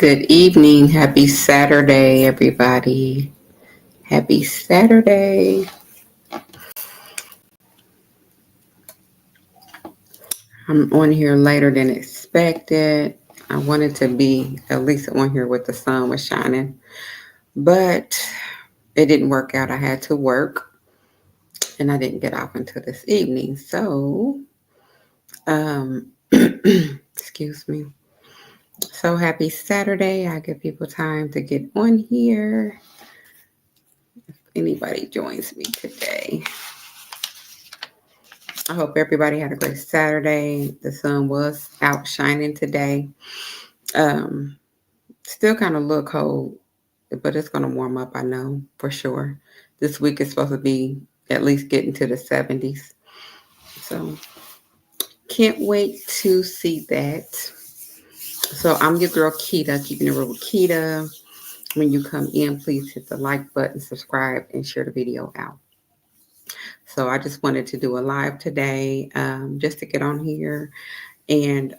Good evening. Happy Saturday, everybody. Happy Saturday. I'm on here later than expected. I wanted to be at least on here with the sun was shining, but it didn't work out. I had to work and I didn't get off until this evening. So, excuse me. So happy Saturday. I give people time to get on here. If anybody joins me today. I hope everybody had a great Saturday. The sun was out shining today. Um, Still kind of a little cold, but it's going to warm up, I know, for sure. This week is supposed to be at least getting to the 70s. So can't wait to see that. So I'm your girl, Keita, keeping it real with Keita. When you come in, please hit the like button, subscribe, and share the video out. So I just wanted to do a live today just to get on here and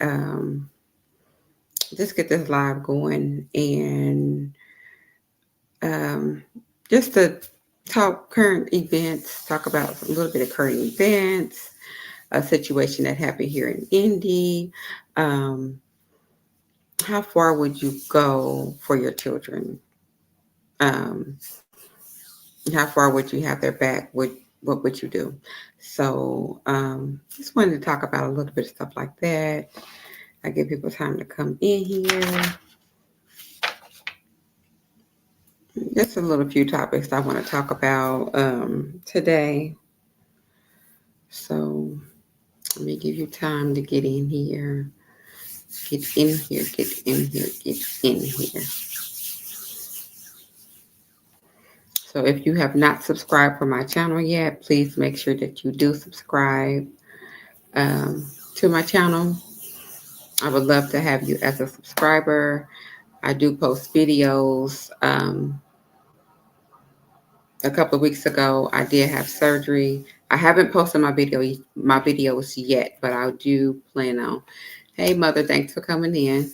just get this live going and um, just to talk current events, talk about a little bit of current events, a situation that happened here in Indy. Um, how far would you go for your children? Um, how far would you have their back? What would you do? So just wanted to talk about a little bit of stuff like that. I give people time to come in here. Just a little few topics I want to talk about today. So let me give you time to get in here. Get in here, get in here, get in here. So if you have not subscribed for my channel yet, please make sure that you do subscribe to my channel. I would love to have you as a subscriber. I do post videos. A couple of weeks ago, I did have surgery. I haven't posted my videos yet, but I do plan on. Hey, mother, thanks for coming in.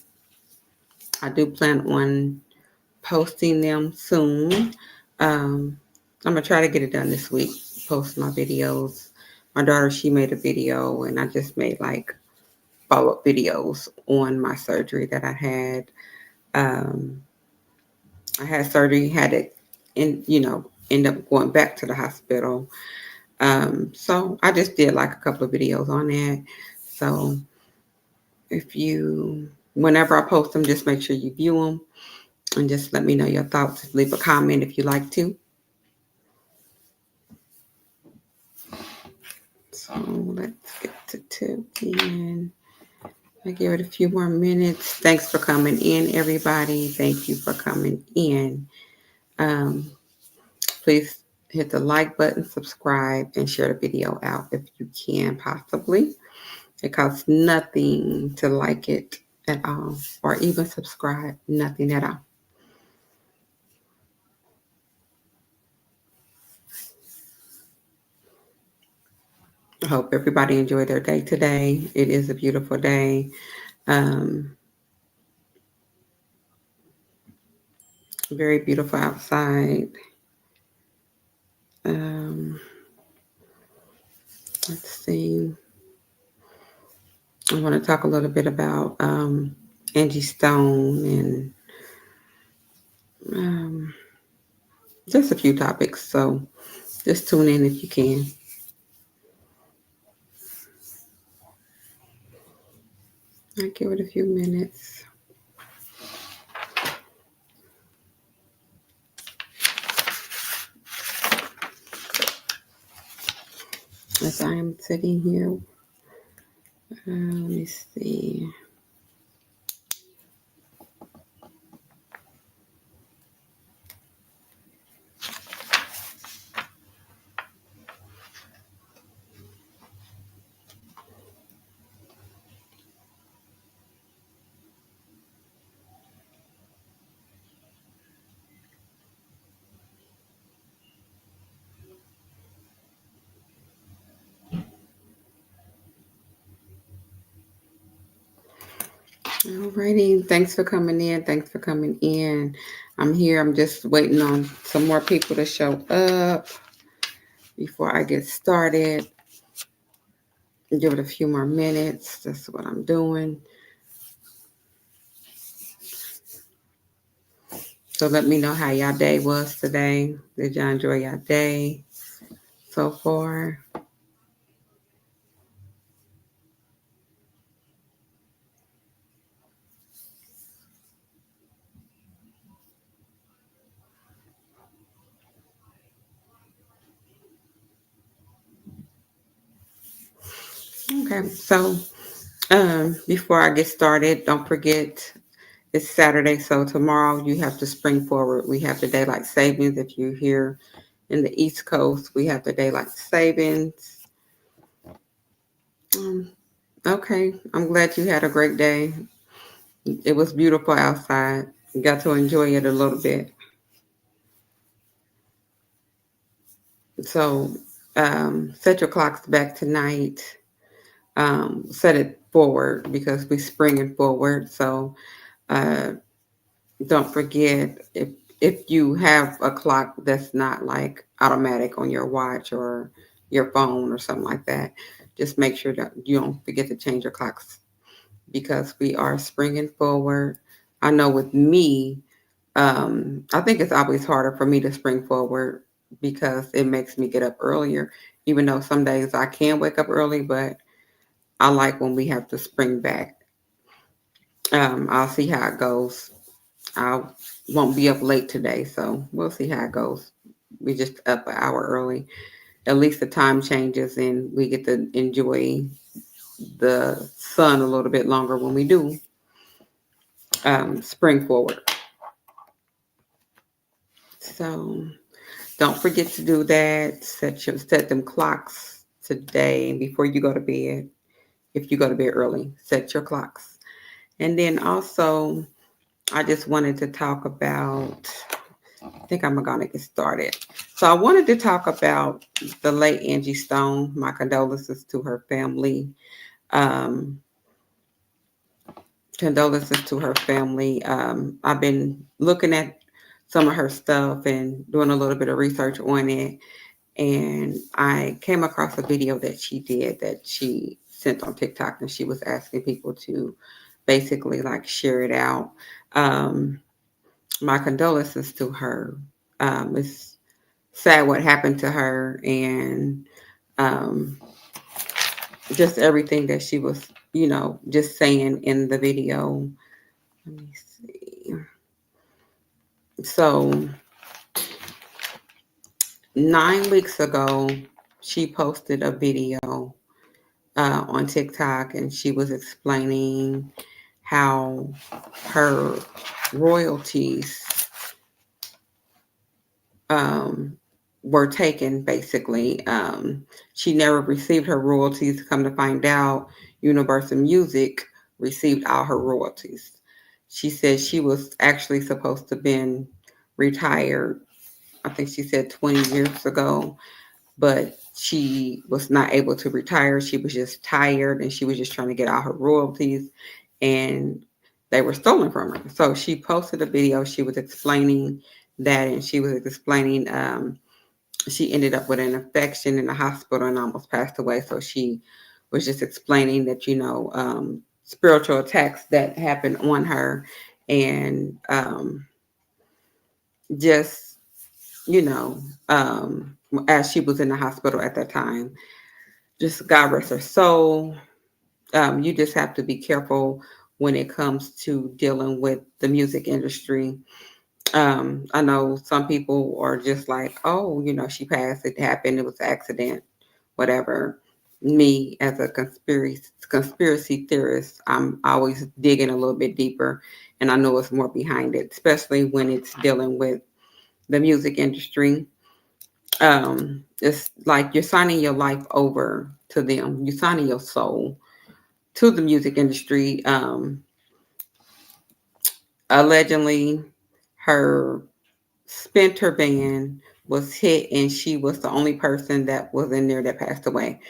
I do plan on posting them soon. I'm gonna try to get it done this week. Post my videos. My daughter, she made a video, and I just made like follow-up videos on my surgery that I had. Um, I had surgery, had it end up going back to the hospital. So I just did like a couple of videos on that. So whenever I post them, just make sure you view them and just let me know your thoughts. Leave a comment if you like to. So let's get to Tiffany. I give it a few more minutes. Thanks for coming in, everybody. Thank you for coming in. Please hit the like button, subscribe, and share the video out if you can possibly. It costs nothing to like it at all or even subscribe, nothing at all. I hope everybody enjoyed their day today. It is a beautiful day. Very beautiful outside. Let's see. I want to talk a little bit about Angie Stone and just a few topics. So just tune in if you can. I'll give it a few minutes. As I am sitting here, let me see. Alrighty. Thanks for coming in. Thanks for coming in. I'm here. I'm just waiting on some more people to show up before I get started. Give it a few more minutes. That's what I'm doing. So let me know how y'all day was today. Did y'all enjoy y'all day so far? Okay. So before I get started, don't forget it's Saturday. So tomorrow you have to spring forward. We have the daylight savings. If you're here in the East Coast, we have the daylight savings. Um, okay. I'm glad you had a great day. It was beautiful outside. You got to enjoy it a little bit. So set your clocks back tonight. Set it forward because we're springing forward. So uh, don't forget if you have a clock that's not like automatic on your watch or your phone or something like that, just make sure that you don't forget to change your clocks because we are springing forward. I know with me, I think it's always harder for me to spring forward because it makes me get up earlier, even though some days I can wake up early, but I like when we have to spring back. I'll see how it goes. I won't be up late today, so we'll see how it goes. We just up an hour early. At least the time changes and we get to enjoy the sun a little bit longer when we do spring forward. So don't forget to do that. Set them clocks today before you go to bed. If you go to bed early, set your clocks. And then also, I just wanted to talk about. I think I'm gonna get started. So I wanted to talk about the late Angie Stone. My condolences to her family. Um, condolences to her family. I've been looking at some of her stuff and doing a little bit of research on it, and I came across a video that she did that she sent on TikTok, and she was asking people to basically like share it out. Um, my condolences to her. It's sad what happened to her, and um, just everything that she was, just saying in the video. Let me see. So 9 weeks ago, she posted a video on TikTok, and she was explaining how her royalties um, were taken. Basically, she never received her royalties. Come to find out, Universal Music received all her royalties. She said she was actually supposed to been retired. I think she said 20 years ago, but she was not able to retire. She was just tired and she was just trying to get all her royalties, and they were stolen from her. So she posted a video. She was explaining that, and she was explaining she ended up with an infection in the hospital and almost passed away. So she was just explaining that, spiritual attacks that happened on her, and just, you know, as she was in the hospital at that time. Just God rest her soul. You just have to be careful when it comes to dealing with the music industry. I know some people are just like, oh, she passed, it happened, it was an accident, whatever. Me as a conspiracy theorist, I'm always digging a little bit deeper, and I know it's more behind it, especially when it's dealing with the music industry. It's like you're signing your life over to them. You're signing your soul to the music industry. Allegedly, her splinter band was hit, and she was the only person that was in there that passed away.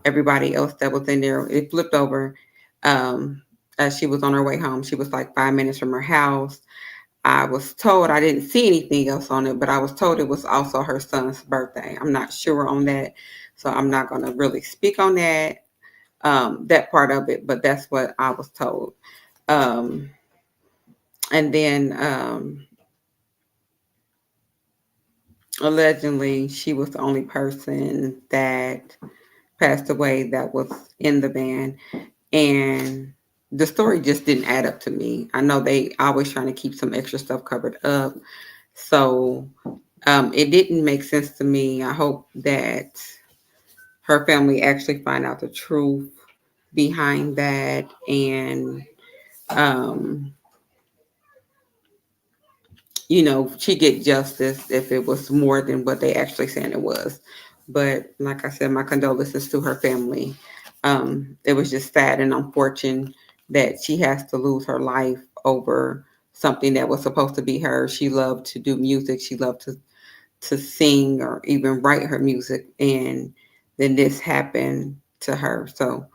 Everybody else that was in there, it flipped over. Um, as she was on her way home. She was like 5 minutes from her house. I was told, I didn't see anything else on it, but I was told it was also her son's birthday. I'm not sure on that, so I'm not going to really speak on that part of it, but that's what I was told. Um, and then allegedly, she was the only person that passed away that was in the van. And the story just didn't add up to me. I know they always trying to keep some extra stuff covered up. So it didn't make sense to me. I hope that her family actually find out the truth behind that, and um, she get justice if it was more than what they actually saying it was. But like I said, my condolences to her family. It was just sad and unfortunate that she has to lose her life over something that was supposed to be hers. She loved to do music. She loved to sing or even write her music, and then this happened to her. So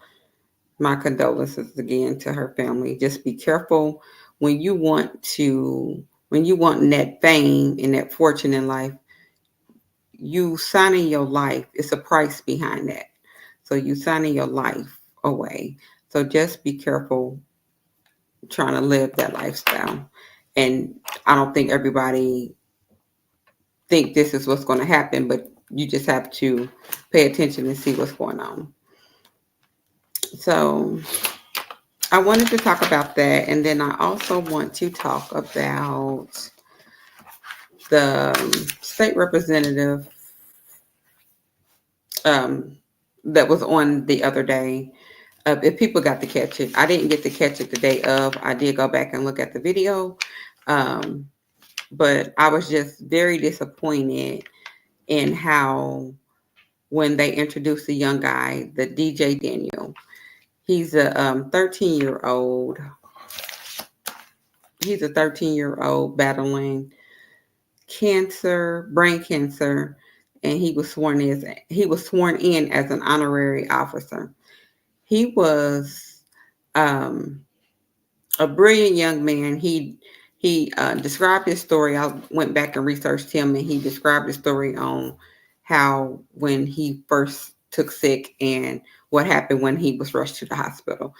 my condolences again to her family. Just be careful when you want that fame and that fortune in life. You signing your life, it's a price behind that. So you signing your life away. So just be careful trying to live that lifestyle. And I don't think everybody think this is what's going to happen, but you just have to pay attention and see what's going on. So I wanted to talk about that, and then I also want to talk about the state representative um, that was on the other day. If people got to catch it, I didn't get to catch it the day of. I did go back and look at the video, um, but I was just very disappointed in how when they introduced the young guy, the DJ Daniel. He's a 13-year-old. He's a 13-year-old battling cancer, brain cancer, and he was sworn in as an honorary officer. He was um, a brilliant young man. He described his story. I went back and researched him, and he described his story on how when he first took sick and what happened when he was rushed to the hospital.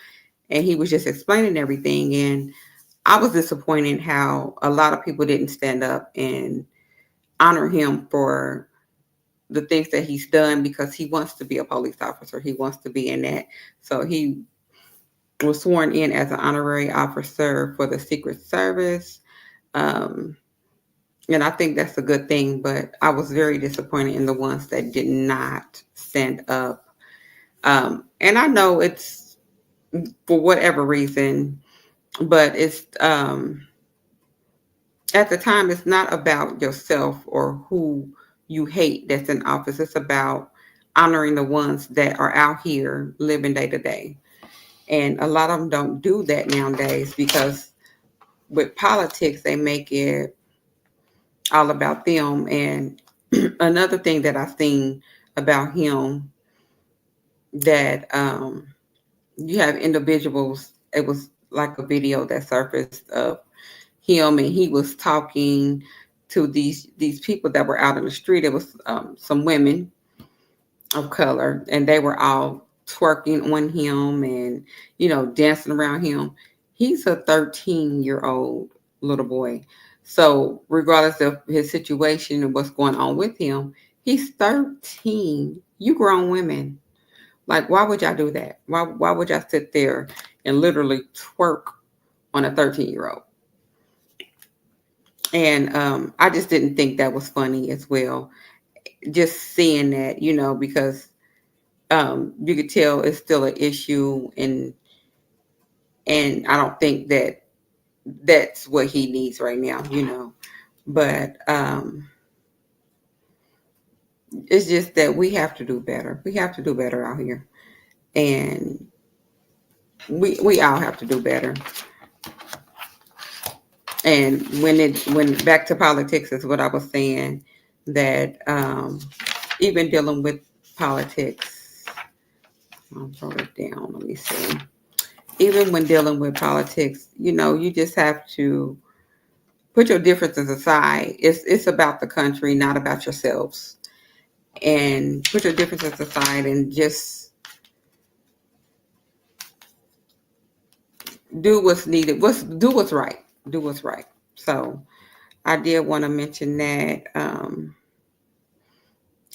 And he was just explaining everything. And I was disappointed how a lot of people didn't stand up and honor him for the things that he's done, because he wants to be a police officer. He wants to be in that. So he was sworn in as an honorary officer for the Secret Service. Um, and I think that's a good thing, but I was very disappointed in the ones that did not stand up. And I know it's for whatever reason, but it's at the time, it's not about yourself or who you hate that's in office. It's about honoring the ones that are out here living day to day. And a lot of them don't do that nowadays, because with politics, they make it all about them. And another thing that I've seen about him, that you have individuals, it was like a video that surfaced of him, and he was talking to these people that were out in the street. It was some women of color, and they were all twerking on him and dancing around him. He's a 13-year-old little boy. So regardless of his situation and what's going on with him, he's 13. You grown women. Like, why would y'all do that? Why would y'all sit there and literally twerk on a 13-year-old? And I just didn't think that was funny as well. Just seeing that, because you could tell it's still an issue, and I don't think that that's what he needs right now. But it's just that we have to do better. We have to do better out here, and we all have to do better. And when back to politics is what I was saying, that even dealing with politics, I'll throw it down. Let me see. even when dealing with politics, you just have to put your differences aside. It's about the country, not about yourselves. And put your differences aside and just do what's needed. Do what's right. Do what's right. So I did want to mention that.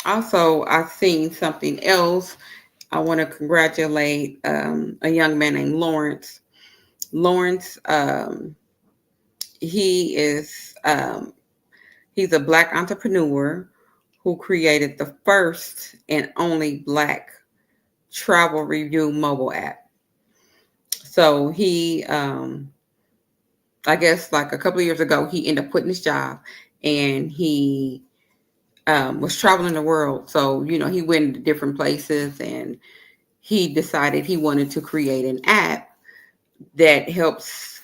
Also, I've seen something else. I want to congratulate a young man named Lawrence. Lawrence, he is he's a Black entrepreneur who created the first and only Black travel review mobile app. So he, I guess, like a couple of years ago, he ended up quitting his job, and he was traveling the world. So he went to different places, and he decided he wanted to create an app that helps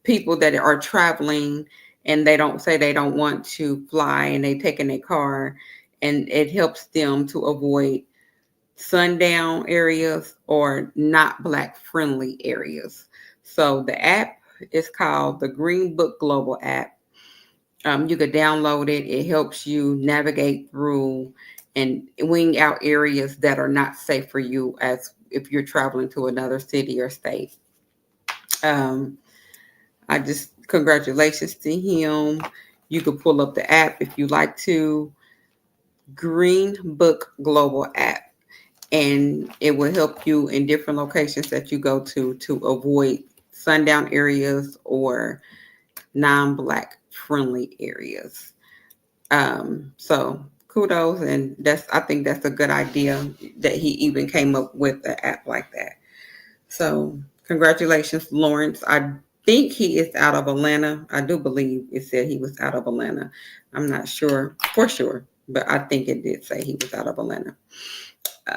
people that are traveling and they don't want to fly and they take in a car, and it helps them to avoid sundown areas or not Black friendly areas. So the app is called the Green Book Global app. You could download it. It helps you navigate through and wing out areas that are not safe for you as if you're traveling to another city or state. Um, I just congratulations to him. You could pull up the app if you like to. Green Book Global app, and it will help you in different locations that you go to avoid sundown areas or non-Black friendly areas. So kudos, and I think that's a good idea that he even came up with an app like that. So congratulations, Lawrence. I think he is out of Atlanta. I do believe it said he was out of Atlanta. I'm not sure for sure, but I think it did say he was out of Atlanta.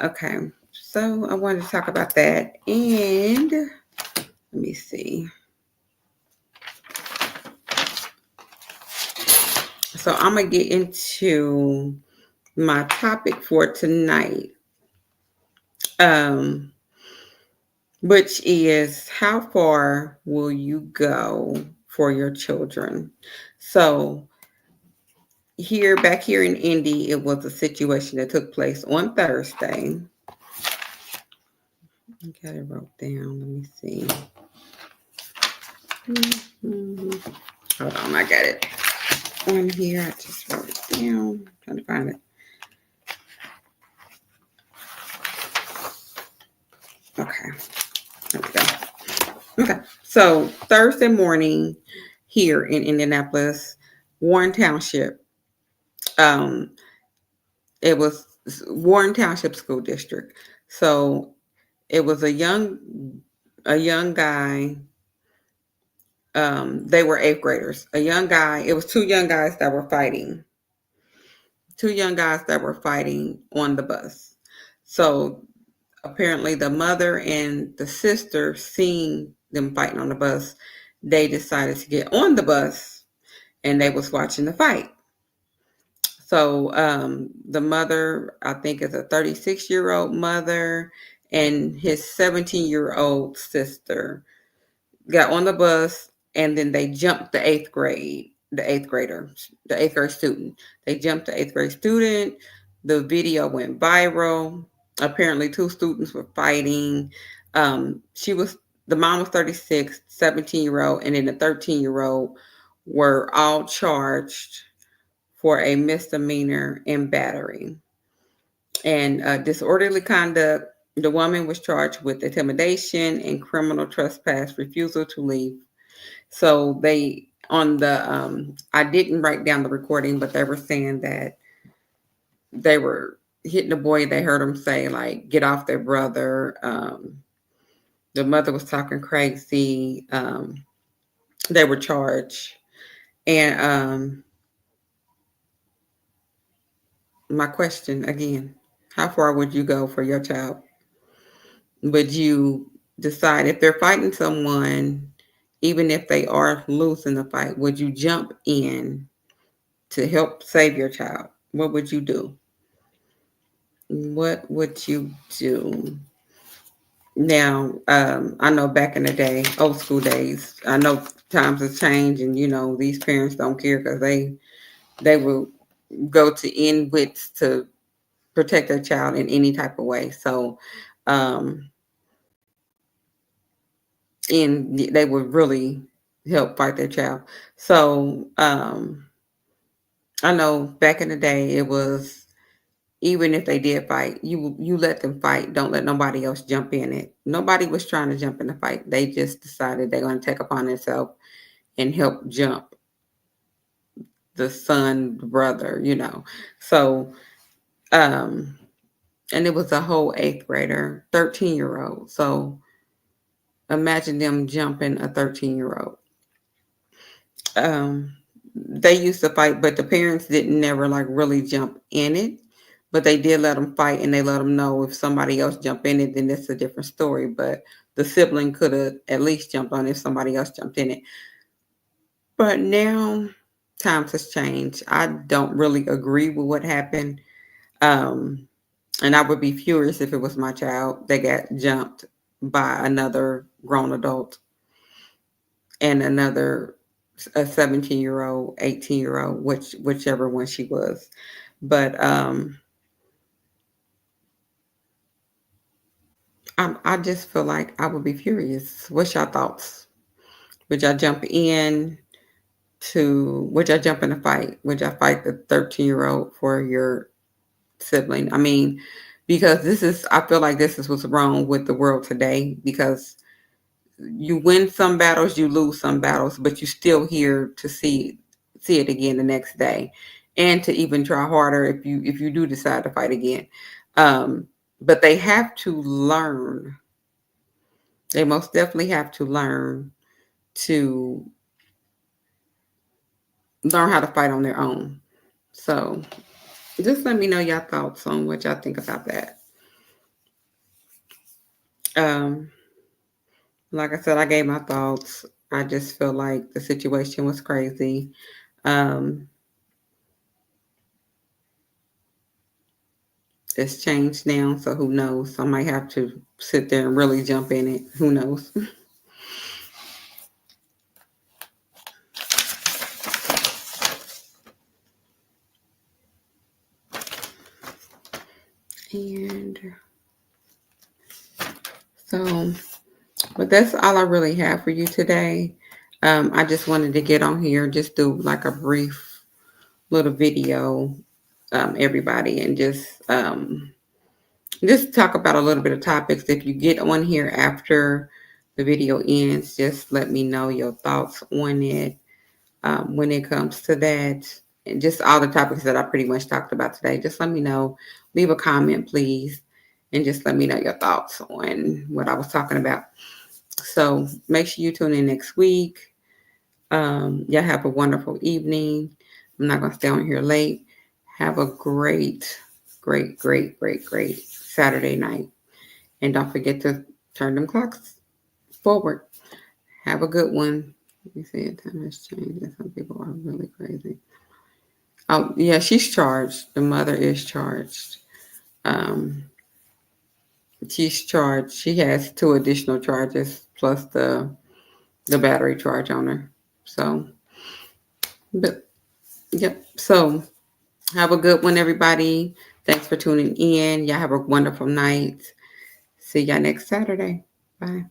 Okay, so I wanted to talk about that, and let me see. So I'm gonna get into my topic for tonight, um, which is how far will you go for your children? So back here in Indy, it was a situation that took place on Thursday. I got it wrote down. Let me see. Mm-hmm. Hold on, I got it on here. I just wrote it down. I'm trying to find it. Okay, there we go. Okay, so Thursday morning here in Indianapolis, Warren Township. Um, it was Warren Township School District. So it was a young guy. They were eighth graders. A young guy. It was two young guys that were fighting. Two young guys that were fighting on the bus. So apparently the mother and the sister seeing them fighting on the bus, they decided to get on the bus and they was watching the fight. So the mother, I think, is a 36-year-old mother, and his 17-year-old sister got on the bus, and then they jumped the eighth grade student. They jumped the eighth grade student. The video went viral. Apparently, two students were fighting. She was the mom was 36, 17-year-old, and then the 13-year-old were all charged for a misdemeanor and battery and disorderly conduct. The woman was charged with intimidation and criminal trespass, refusal to leave. So they on the I didn't write down the recording, but they were saying that they were hitting the boy. They heard him say like, "Get off their brother." The mother was talking crazy. They were charged, and my question again: how far would you go for your child? Would you decide if they're fighting someone, even if they are losing the fight? Would you jump in to help save your child? What would you do? What would you do? Now, I know back in the day, old school days, I know times have changed, and these parents don't care because they will go to end wits to protect their child in any type of way. So, um, and they would really help fight their child. So, I know back in the day, it was even if they did fight, you let them fight. Don't let nobody else jump in it. Nobody was trying to jump in the fight. They just decided they're going to take upon themselves and help jump the son, the brother. So, um, and it was a whole eighth grader, 13-year-old. So imagine them jumping a 13-year-old. They used to fight, but the parents didn't never like really jump in it. But they did let them fight, and they let them know if somebody else jump in it, then it's a different story. But the sibling could have at least jumped on if somebody else jumped in it. But now times has changed. I don't really agree with what happened. Um, and I would be furious if it was my child that got jumped by another grown adult and another a 17-year-old, 18-year-old, whichever one she was. But I just feel like I would be furious. What's your thoughts? Would y'all jump in would y'all jump in a fight? Would y'all fight the 13-year-old for your sibling? I mean, because I feel like this is what's wrong with the world today, because you win some battles, you lose some battles, but you still here to see it again the next day, and to even try harder if you do decide to fight again. But they have to learn. They most definitely have to to learn how to fight on their own. So just let me know your thoughts on what y'all think about that. Um, like I said, I gave my thoughts. I just feel like the situation was crazy. Um, it's changed now, so who knows? I might have to sit there and really jump in it. Who knows? And so, but that's all I really have for you today. I just wanted to get on here, just do like a brief little video, everybody, and just talk about a little bit of topics. If you get on here after the video ends, just let me know your thoughts on it, when it comes to that. And just all the topics that I pretty much talked about today. Just let me know. Leave a comment, please. And just let me know your thoughts on what I was talking about. So make sure you tune in next week. Y'all have a wonderful evening. I'm not going to stay on here late. Have a great, great, great, great, great Saturday night. And don't forget to turn them clocks forward. Have a good one. You see, time has changed, and some people are really crazy. Oh, yeah, she's charged. The mother is charged. Um, she's charged. She has 2 additional charges plus the battery charge on her. So, but yep. So, have a good one, everybody. Thanks for tuning in. Y'all have a wonderful night. See y'all next Saturday. Bye.